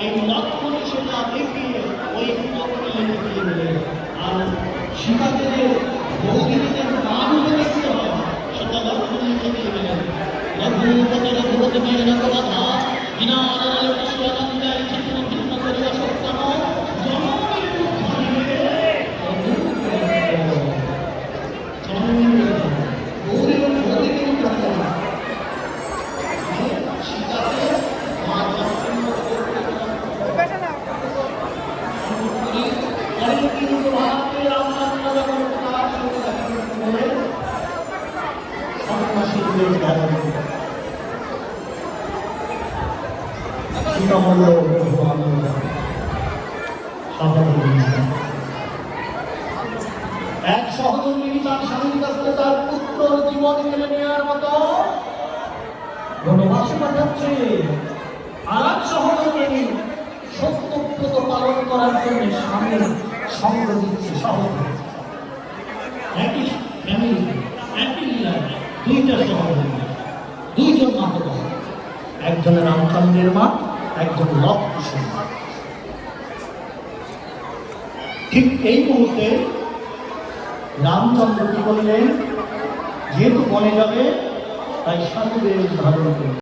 এই লক্ষণ সেটা দেখিয়ে ওই পুজোকে লিখে দিলেন। আর সীতাদের বৌদিনীদের নামকে দেখতে হয়, সেটা লক্ষণ লিখে দিয়ে গেলেন। রঘুপতি রঘুপতি মেঘনাথ বাধা বিনা শিবানন্দায় চিত্র ভিন্ন করিয়া সত্তম এক সহধর্মিনী তার স্বামীর কাছে তার পুত্র জীবন কেড়ে নেওয়ার মতো বনবাসে পাঠাচ্ছে, আর এক সহধর্মিনী সত্যব্রত পালন করার জন্য স্বামীর সঙ্গ দিচ্ছে। সহধর্মিনী একই ফ্যামিলি, একই লীলায় দুইটা সহধর্মিনী, দুইজন মাতা, একজনের রামচন্দ্রের মা, একজন লক্ষ্মণ মা। ঠিক এই মুহূর্তে রামচন্দ্র কি বললেন, যেহেতু বনে যাবে তাই সাধুদের ধারণ করবে।